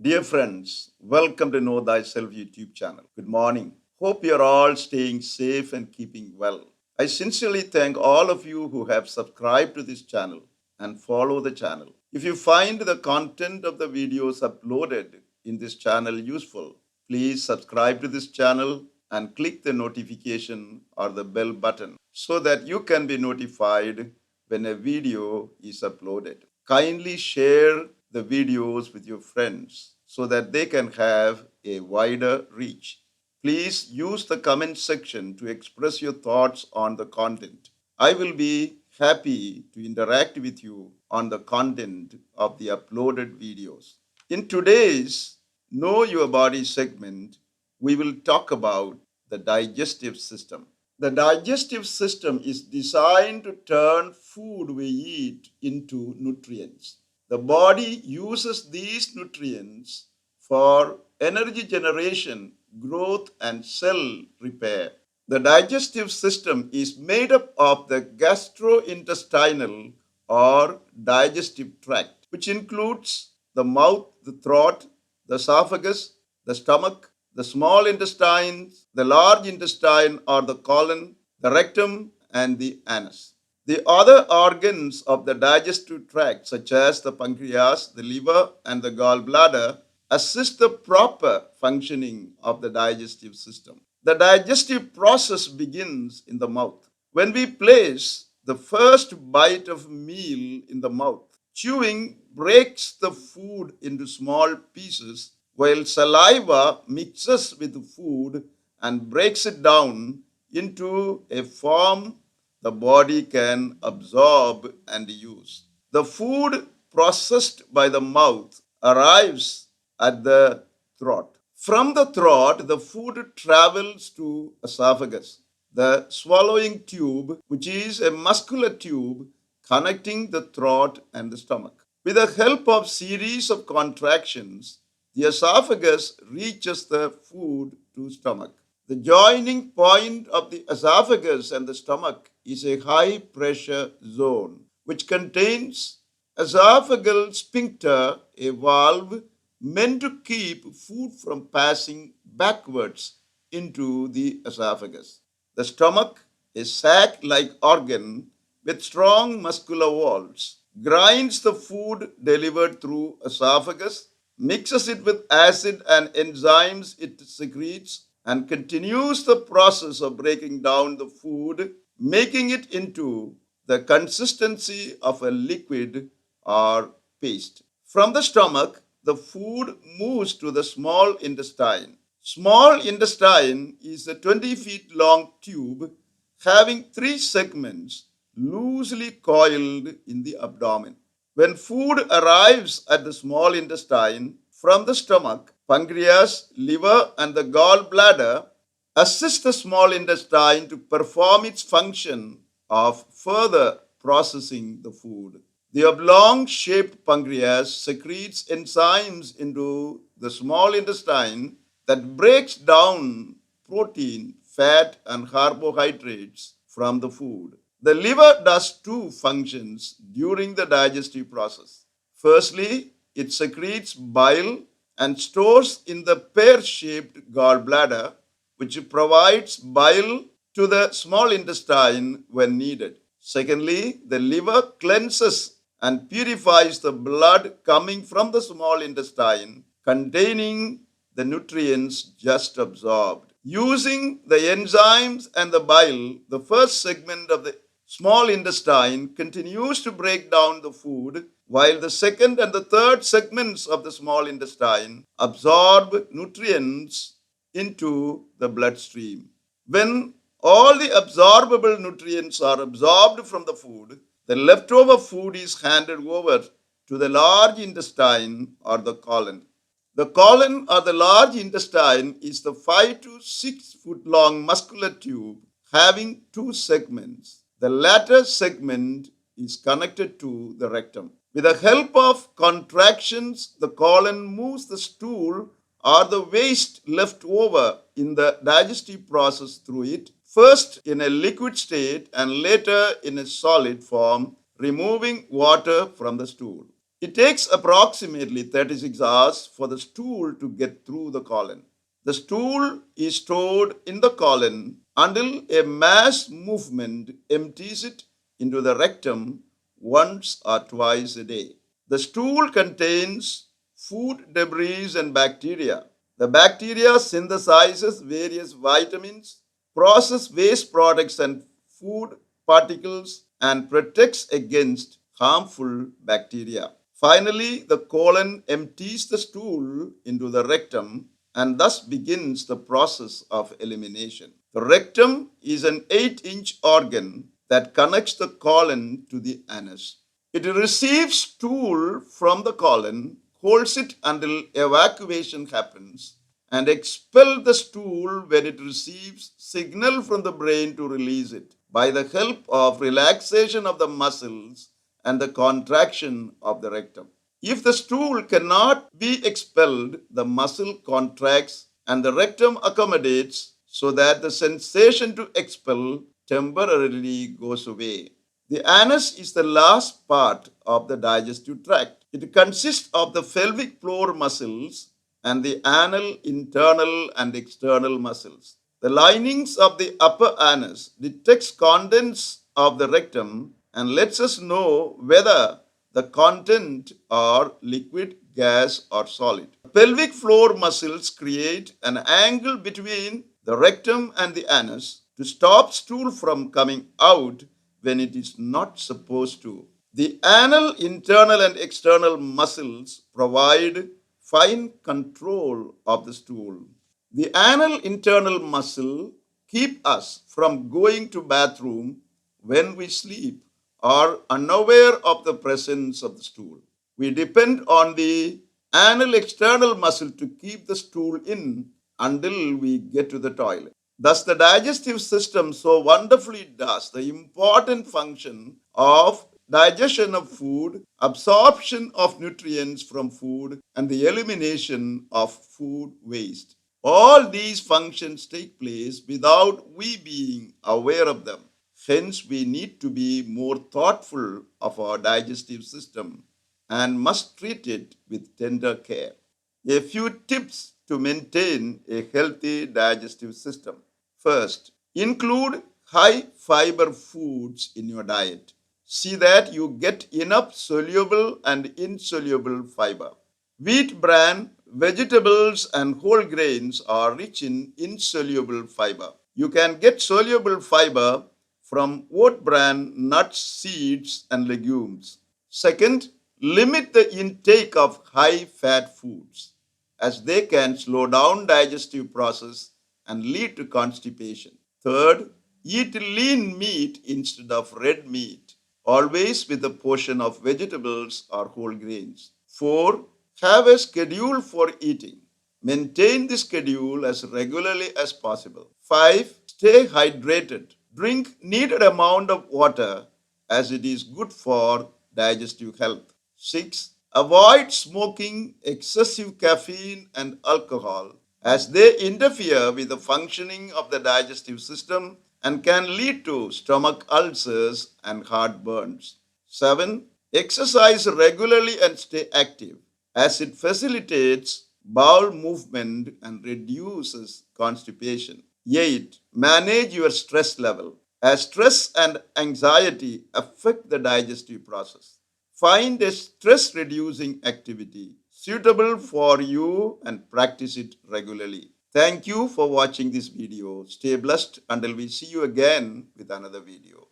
Dear friends, welcome to Know Thyself YouTube Channel. Good morning. Hope you're all staying safe and keeping well. I sincerely thank all of you who have subscribed to this channel and follow the channel. If you find the content of the videos uploaded in this channel useful, please subscribe to this channel and click the notification or the bell button so that you can be notified when a video is uploaded. Kindly share the videos with your friends so that they can have a wider reach. Please use the comment section to express your thoughts on the content. I will be happy to interact with you on the content of the uploaded videos. In today's Know Your Body segment, we will talk about the digestive system. The digestive system is designed to turn food we eat into nutrients. The body uses these nutrients for energy generation, growth, and cell repair. The digestive system is made up of the gastrointestinal or digestive tract, which includes the mouth, the throat, the esophagus, the stomach, the small intestines, the large intestine or the colon, the rectum, and the anus. The other organs of the digestive tract, such as the pancreas, the liver, and the gallbladder, assist the proper functioning of the digestive system. The digestive process begins in the mouth. When we place the first bite of meal in the mouth, chewing breaks the food into small pieces, while saliva mixes with the food and breaks it down into a form the body can absorb and use. The food processed by the mouth arrives at the throat. From the throat, the food travels to esophagus, the swallowing tube, which is a muscular tube connecting the throat and the stomach. With the help of series of contractions, the esophagus reaches the food to stomach. The joining point of the esophagus and the stomach is a high pressure zone which contains esophageal sphincter, a valve meant to keep food from passing backwards into the esophagus. The stomach, a sac-like organ with strong muscular walls, grinds the food delivered through esophagus, mixes it with acid and enzymes it secretes, and continues the process of breaking down the food, making it into the consistency of a liquid or paste. From the stomach, the food moves to the small intestine. Small intestine is a 20 feet long tube having three segments loosely coiled in the abdomen. When food arrives at the small intestine from the stomach, pancreas, liver, and the gallbladder assist the small intestine to perform its function of further processing the food. The oblong-shaped pancreas secretes enzymes into the small intestine that breaks down protein, fat, and carbohydrates from the food. The liver does two functions during the digestive process. Firstly, it secretes bile and stores in the pear-shaped gallbladder, which provides bile to the small intestine when needed. Secondly, the liver cleanses and purifies the blood coming from the small intestine containing the nutrients just absorbed. Using the enzymes and the bile, the first segment of the small intestine continues to break down the food, while the second and the third segments of the small intestine absorb nutrients into the bloodstream. When all the absorbable nutrients are absorbed from the food, the leftover food is handed over to the large intestine or the colon. The colon or the large intestine is the 5 to 6 foot long muscular tube having two segments. The latter segment is connected to the rectum. With the help of contractions, the colon moves the stool or the waste left over in the digestive process through it, first in a liquid state and later in a solid form, removing water from the stool. It takes approximately 36 hours for the stool to get through the colon. The stool is stored in the colon until a mass movement empties it into the rectum once or twice a day. The stool contains food debris and bacteria. The bacteria synthesizes various vitamins, process waste products and food particles, and protects against harmful bacteria. Finally, the colon empties the stool into the rectum and thus begins the process of elimination. The rectum is an 8-inch organ that connects the colon to the anus. It receives stool from the colon, holds it until evacuation happens, and expels the stool when it receives signal from the brain to release it by the help of relaxation of the muscles and the contraction of the rectum. If the stool cannot be expelled, the muscle contracts and the rectum accommodates so that the sensation to expel temporarily goes away. The anus is the last part of the digestive tract. It consists of the pelvic floor muscles and the anal internal and external muscles. The linings of the upper anus detects contents of the rectum and lets us know whether the content are liquid, gas, or solid. Pelvic floor muscles create an angle between the rectum and the anus to stop stool from coming out when it is not supposed to. The anal internal and external muscles provide fine control of the stool. The anal internal muscle keep us from going to bathroom when we sleep or unaware of the presence of the stool. We depend on the anal external muscle to keep the stool in until we get to the toilet. Thus, the digestive system so wonderfully does the important function of digestion of food, absorption of nutrients from food, and the elimination of food waste. All these functions take place without we being aware of them. Hence, we need to be more thoughtful of our digestive system and must treat it with tender care. A few tips to maintain a healthy digestive system. First, include high fiber foods in your diet. See that you get enough soluble and insoluble fiber. Wheat bran, vegetables, and whole grains are rich in insoluble fiber. You can get soluble fiber from oat bran, nuts, seeds, and legumes. Second, limit the intake of high fat foods as they can slow down digestive process and lead to constipation. Third, eat lean meat instead of red meat, always with a portion of vegetables or whole grains. 4. Have a schedule for eating. Maintain the schedule as regularly as possible. 5. Stay hydrated. Drink needed amount of water as it is good for digestive health. 6. Avoid smoking, excessive caffeine, and alcohol as they interfere with the functioning of the digestive system and can lead to stomach ulcers and heartburns. 7. Exercise regularly and stay active as it facilitates bowel movement and reduces constipation. 8. Manage your stress level as stress and anxiety affect the digestive process. Find a stress reducing activity suitable for you and practice it regularly. Thank you for watching this video. Stay blessed until we see you again with another video.